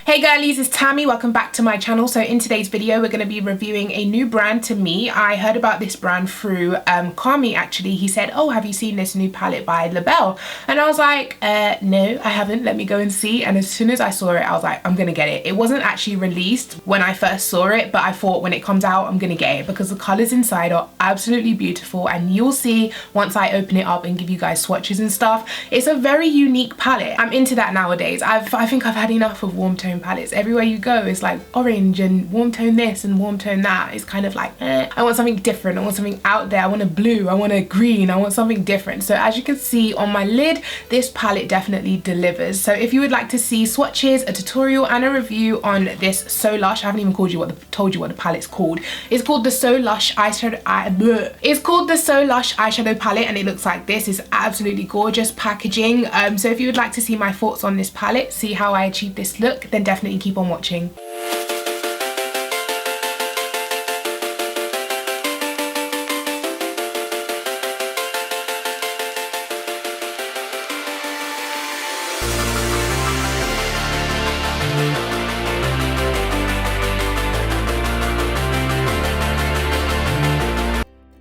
Hey girlies, it's Tammy. Welcome back to my channel. So in today's video we're going to be reviewing a new brand to me. I heard about this brand through Kami actually. He said, oh, have you seen this new palette by LABELLE? And I was like, no, I haven't. Let me go and see. And as soon as I saw it, I was like, I'm gonna get it. It wasn't actually released when I first saw it, but I thought when it comes out, I'm gonna get it because the colors inside are absolutely beautiful. And you'll see once I open it up and give you guys swatches and stuff, it's a very unique palette. I'm into that nowadays. I think I've had enough of warm tone palettes. Everywhere you go it's like orange and warm tone this and warm tone that. It's kind of like I want something different. I want something out there. I want a blue, I want a green, I want something different. So as you can see on my lid, this palette definitely delivers. So if you would like to see swatches, a tutorial and a review on this So Lush, I haven't even told you what the palette's called. It's called the So Lush eyeshadow it's called the So Lush eyeshadow palette, and it looks like this. Is absolutely gorgeous packaging. So if you would like to see my thoughts on this palette, see how I achieved this look, then definitely keep on watching.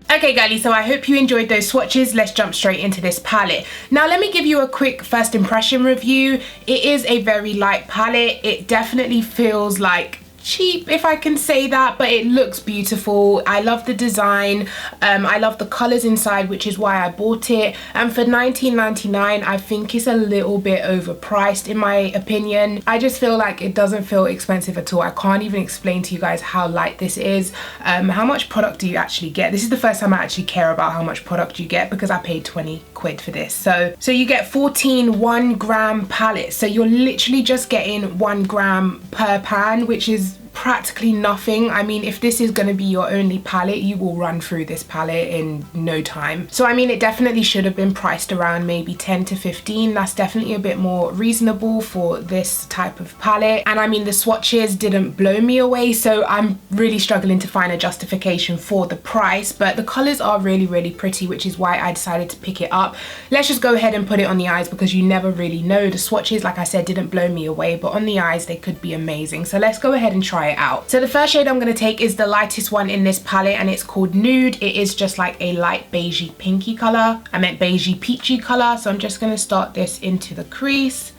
Okay girlies, so I hope you enjoyed those swatches. Let's jump straight into this palette. Now let me give you a quick first impression review. It is a very light palette. It definitely feels like cheap, if I can say that, but it looks beautiful. I love the design. I love the colors inside, which is why I bought it. And for $19.99, I think it's a little bit overpriced in my opinion. I just feel like it doesn't feel expensive at all. I can't even explain to you guys how light this is. How much product do you actually get? This is the first time I actually care about how much product you get because I paid 20 quid for this. So you get 14 1-gram palettes. So you're literally just getting 1 gram per pan, which is practically nothing. I mean, if this is going to be your only palette, you will run through this palette in no time. So I mean, it definitely should have been priced around maybe 10 to 15. That's definitely a bit more reasonable for this type of palette. And I mean, the swatches didn't blow me away, so I'm really struggling to find a justification for the price, but the colors are really pretty, which is why I decided to pick it up. Let's just go ahead and put it on the eyes because you never really know. The swatches, like I said, didn't blow me away, but on the eyes they could be amazing. So let's go ahead and try it out. So the first shade I'm going to take is the lightest one in this palette, and it's called Nude. It is just like a light beigey pinky color. I meant beigey peachy color. So I'm just going to start this into the crease,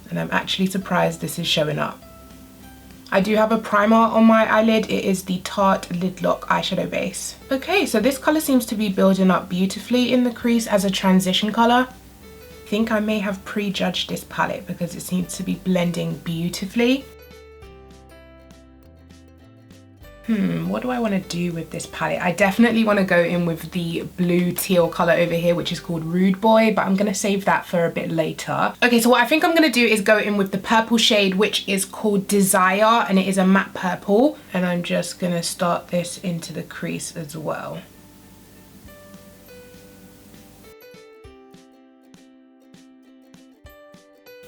and I'm actually surprised this is showing up. I do have a primer on my eyelid. It is the Tarte Lid Lock eyeshadow base. Okay, so this color seems to be building up beautifully in the crease as a transition color. I think I may have prejudged this palette because it seems to be blending beautifully. What do I want to do with this palette? I definitely want to go in with the blue teal color over here, which is called Rude Boy, but I'm going to save that for a bit later. Okay, so what I think I'm going to do is go in with the purple shade, which is called Desire, and it is a matte purple. And I'm just going to start this into the crease as well.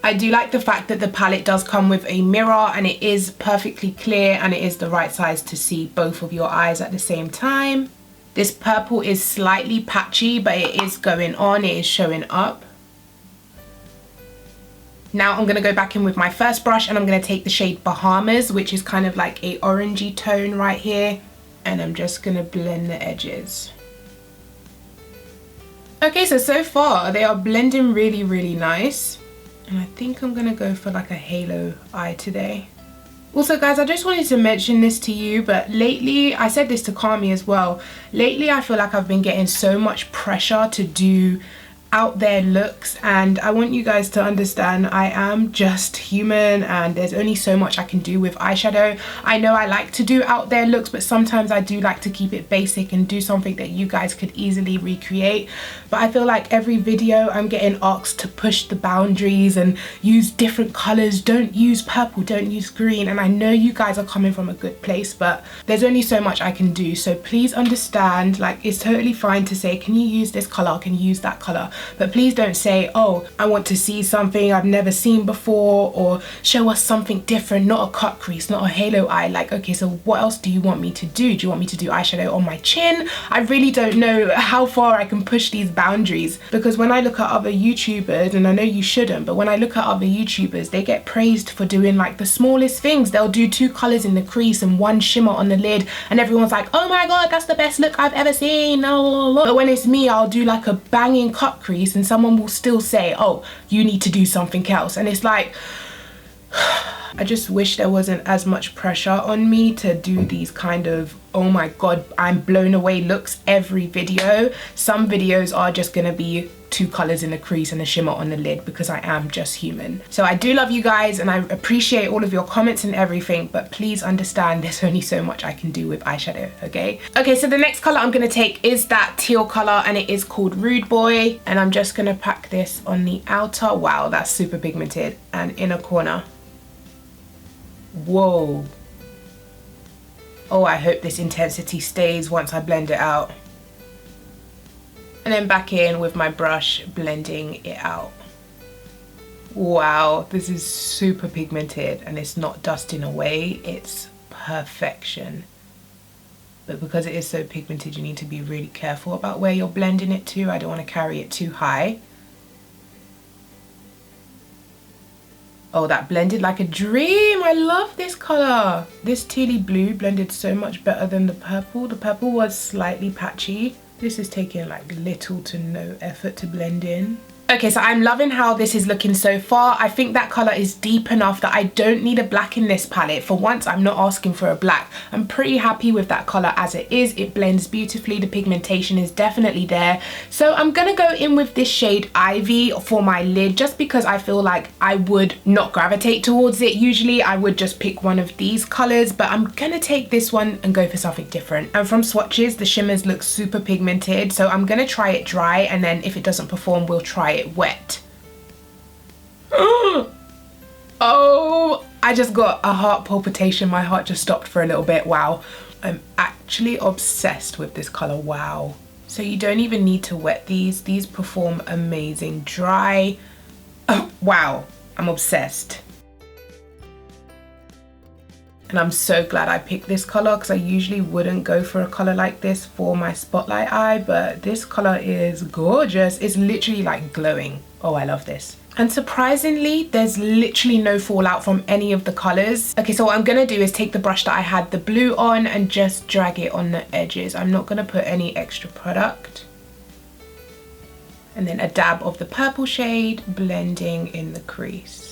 I do like the fact that the palette does come with a mirror, and it is perfectly clear, and it is the right size to see both of your eyes at the same time. This purple is slightly patchy, but it is going on, it is showing up. Now I'm going to go back in with my first brush, and I'm going to take the shade Bahamas, which is kind of like a orangey tone right here, and I'm just going to blend the edges. Okay, so far they are blending really nice. And I think I'm gonna go for like a halo eye today. Also guys, I just wanted to mention this to you, but lately, I said this to Kami as well, lately I feel like I've been getting so much pressure to do out there looks, and I want you guys to understand I am just human and there's only so much I can do with eyeshadow. I know I like to do out there looks, but sometimes I do like to keep it basic and do something that you guys could easily recreate. But I feel like every video I'm getting asked to push the boundaries and use different colors. Don't use purple, don't use green. And I know you guys are coming from a good place, but there's only so much I can do. So please understand, like, it's totally fine to say, can you use this color, can you use that color? But please don't say, oh, I want to see something I've never seen before, or show us something different, not a cut crease, not a halo eye. Like, okay, so what else do you want me to do? Do you want me to do eyeshadow on my chin? I really don't know how far I can push these boundaries, because when I look at other YouTubers, and I know you shouldn't, but when I look at other YouTubers, they get praised for doing like the smallest things. They'll do 2 colors in the crease and 1 shimmer on the lid, and everyone's like, oh my god, that's the best look I've ever seen. No. But when it's me, I'll do like a banging cut crease and someone will still say, oh, you need to do something else. And it's like, I just wish there wasn't as much pressure on me to do these kind of, oh my god, I'm blown away looks every video. Some videos are just gonna be 2 colors in the crease and a shimmer on the lid, because I am just human. So I do love you guys and I appreciate all of your comments and everything, but please understand there's only so much I can do with eyeshadow, okay? Okay, so the next color I'm gonna take is that teal color, and it is called Rude Boy, and I'm just gonna pack this on the outer. Wow, that's super pigmented. And inner corner. Whoa. Oh, I hope this intensity stays once I blend it out. And then back in with my brush, blending it out. Wow, this is super pigmented and it's not dusting away. It's perfection. But because it is so pigmented, you need to be really careful about where you're blending it to. I don't want to carry it too high. Oh, that blended like a dream. I love this color. This tealy blue blended so much better than the purple. The purple was slightly patchy. This is taking like little to no effort to blend in. Okay, so I'm loving how this is looking so far. I think that color is deep enough that I don't need a black in this palette. For once, I'm not asking for a black. I'm pretty happy with that color as it is. It blends beautifully. The pigmentation is definitely there. So I'm gonna go in with this shade Ivy for my lid, just because I feel like I would not gravitate towards it. Usually I would just pick one of these colors, but I'm gonna take this one and go for something different. And from Swatches, the shimmers look super pigmented. So I'm gonna try it dry, and then if it doesn't perform, we'll try it wet. Oh, I just got a heart palpitation. My heart just stopped for a little bit. Wow, I'm actually obsessed with this color. Wow. So you don't even need to wet these. These perform amazing dry. Oh, wow, I'm obsessed. And I'm so glad I picked this color, because I usually wouldn't go for a color like this for my spotlight eye, but this color is gorgeous. It's literally like glowing. Oh, I love this. And surprisingly, there's literally no fallout from any of the colors. Okay, so what I'm gonna do is take the brush that I had the blue on and just drag it on the edges. I'm not gonna put any extra product. And then a dab of the purple shade, blending in the crease.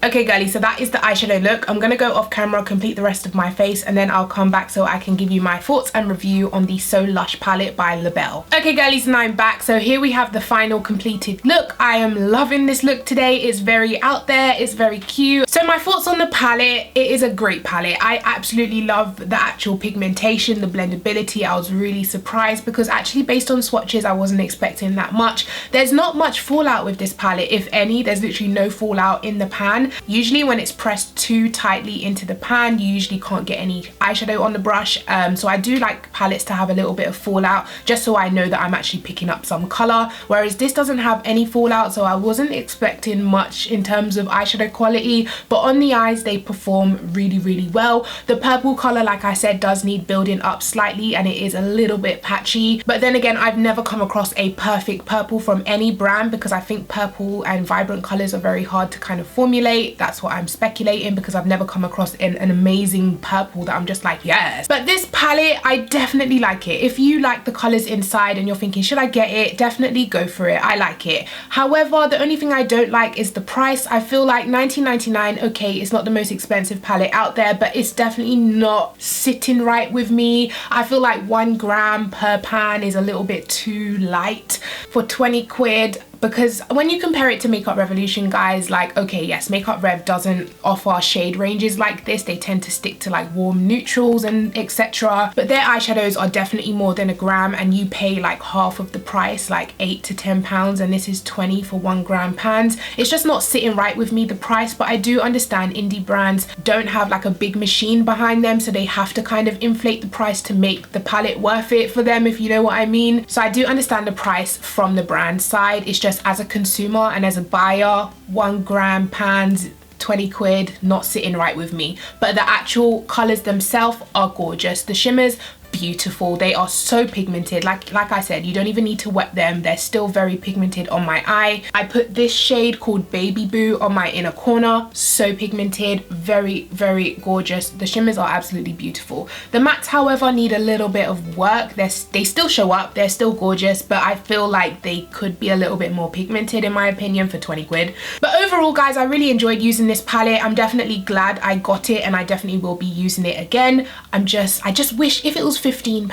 Okay, girlies, so that is the eyeshadow look. I'm gonna go off camera, complete the rest of my face, and then I'll come back so I can give you my thoughts and review on the So Lush palette by LABELLE. Okay, girlies, and I'm back. So here we have the final completed look. I am loving this look today. It's very out there, it's very cute. So my thoughts on the palette, it is a great palette. I absolutely love the actual pigmentation, the blendability. I was really surprised, because actually based on swatches, I wasn't expecting that much. There's not much fallout with this palette, if any. There's literally no fallout in the pan. Usually when it's pressed too tightly into the pan, you usually can't get any eyeshadow on the brush. So I do like palettes to have a little bit of fallout, just so I know that I'm actually picking up some color, whereas this doesn't have any fallout, so I wasn't expecting much in terms of eyeshadow quality. But on the eyes, they perform really, really well. The purple color, like I said, does need building up slightly, and it is a little bit patchy. But then again, I've never come across a perfect purple from any brand, because I think purple and vibrant colors are very hard to kind of formulate. That's what I'm speculating, because I've never come across an amazing purple that I'm just like, yes. But this palette, I definitely like it. If you like the colors inside and you're thinking, should I get it? Definitely go for it. I like it. However, the only thing I don't like is the price. I feel like $19.99, okay, it's not the most expensive palette out there, but it's definitely not sitting right with me. I feel like 1 gram per pan is a little bit too light. For 20 quid, because when you compare it to Makeup Revolution, guys, like, okay, yes, Makeup Rev doesn't offer shade ranges like this. They tend to stick to like warm neutrals and etc. But their eyeshadows are definitely more than a gram, and you pay like half of the price, like £8 to £10, and this is 20 for 1 gram pans. It's just not sitting right with me, the price. But I do understand indie brands don't have like a big machine behind them, so they have to kind of inflate the price to make the palette worth it for them, if you know what I mean. So I do understand the price from the brand side. It's just as a consumer and as a buyer, 1 gram pans, 20 quid, not sitting right with me. But the actual colors themselves are gorgeous. The shimmers, beautiful. They are so pigmented. Like I said, you don't even need to wet them. They're still very pigmented on my eye. I put this shade called Baby Boo on my inner corner. So pigmented, very, very gorgeous. The shimmers are absolutely beautiful. The mattes, however, need a little bit of work. They still show up. They're still gorgeous, but I feel like they could be a little bit more pigmented in my opinion for 20 quid. But overall, guys, I really enjoyed using this palette. I'm definitely glad I got it, and I definitely will be using it again. I just wish if it was £15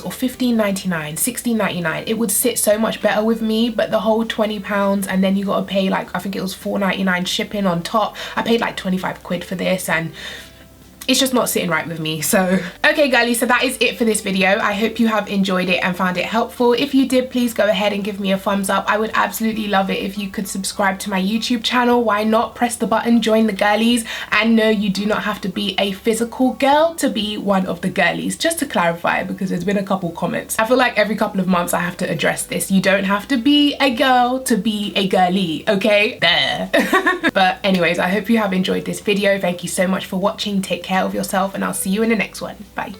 or $15.99, $16.99, it would sit so much better with me. But the whole £20, and then you gotta pay like, I think it was $4.99 shipping on top. I paid like 25 quid for this, and it's just not sitting right with me. So okay, girlies, so that is it for this video. I hope you have enjoyed it and found it helpful. If you did, please go ahead and give me a thumbs up. I would absolutely love it if you could subscribe to my YouTube channel. Why not? Press the button, join the girlies. And no, you do not have to be a physical girl to be one of the girlies. Just to clarify, because there's been a couple comments. I feel like every couple of months I have to address this. You don't have to be a girl to be a girly, okay? There. But anyways, I hope you have enjoyed this video. Thank you so much for watching. Take care of yourself, and I'll see you in the next one. Bye.